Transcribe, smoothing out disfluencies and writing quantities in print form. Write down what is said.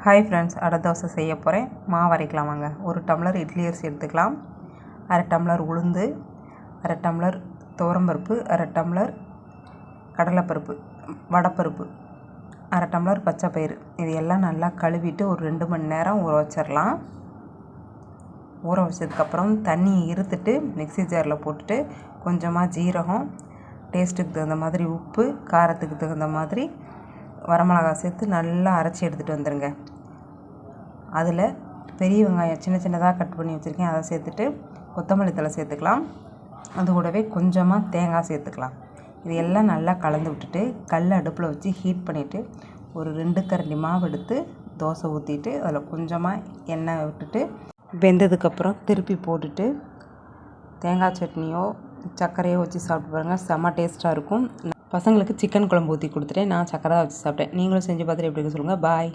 Hi friends, அடை தோசை செய்ய போகிறேன். மாவு அரைக்கலாம் வாங்க. 1 டம்ளர் இட்லி அரிசி எடுத்துக்கலாம். 1/2 டம்ளர் உளுந்து, 1/2 டம்ளர் துவரம்பருப்பு, 1/2 டம்ளர் கடலைப்பருப்பு, வடைப்பருப்பு, 1/2 டம்ளர் பச்சைப்பயிறு. இது எல்லாம் நல்லா கழுவிட்டு ஒரு 2 மணி நேரம் ஊற வச்சிடலாம். ஊற வச்சதுக்கப்புறம் தண்ணி இருத்துட்டு மிக்ஸி ஜாரில் போட்டுட்டு கொஞ்சமாக ஜீரகம், டேஸ்ட்டுக்கு தகுந்த மாதிரி உப்பு, காரத்துக்கு தகுந்த மாதிரி வரமிளகாய் சேர்த்து நல்லா அரைச்சி எடுத்துகிட்டு வந்துடுங்க. அதில் பெரிய வெங்காயம் சின்ன சின்னதாக கட் பண்ணி வச்சுருக்கேன், அதை சேர்த்துட்டு கொத்தமல்லி தழை சேர்த்துக்கலாம். அது கூடவே கொஞ்சமாக தேங்காய் சேர்த்துக்கலாம். இது எல்லாம் நல்லா கலந்து விட்டுட்டு கல் அடுப்பில் வச்சு ஹீட் பண்ணிவிட்டு ஒரு 2 கரண்டி மாவு எடுத்து தோசை ஊற்றிட்டு அதில் கொஞ்சமாக எண்ணெய் விட்டுட்டு வெந்ததுக்கப்புறம் திருப்பி போட்டுட்டு தேங்காய் சட்னியோ சர்க்கரையோ வச்சு சாப்பிட்டு பாருங்கள், செம்ம டேஸ்ட்டாக இருக்கும். பசங்களுக்கு சிக்கன் குழம்பு ஊற்றி கொடுத்துட்டேன். நான் சர்க்கரை வச்சு சாப்பிட்டேன். நீங்களும் செஞ்சு பார்த்துட்டு எப்படி சொல்லுங்கள். பாய்.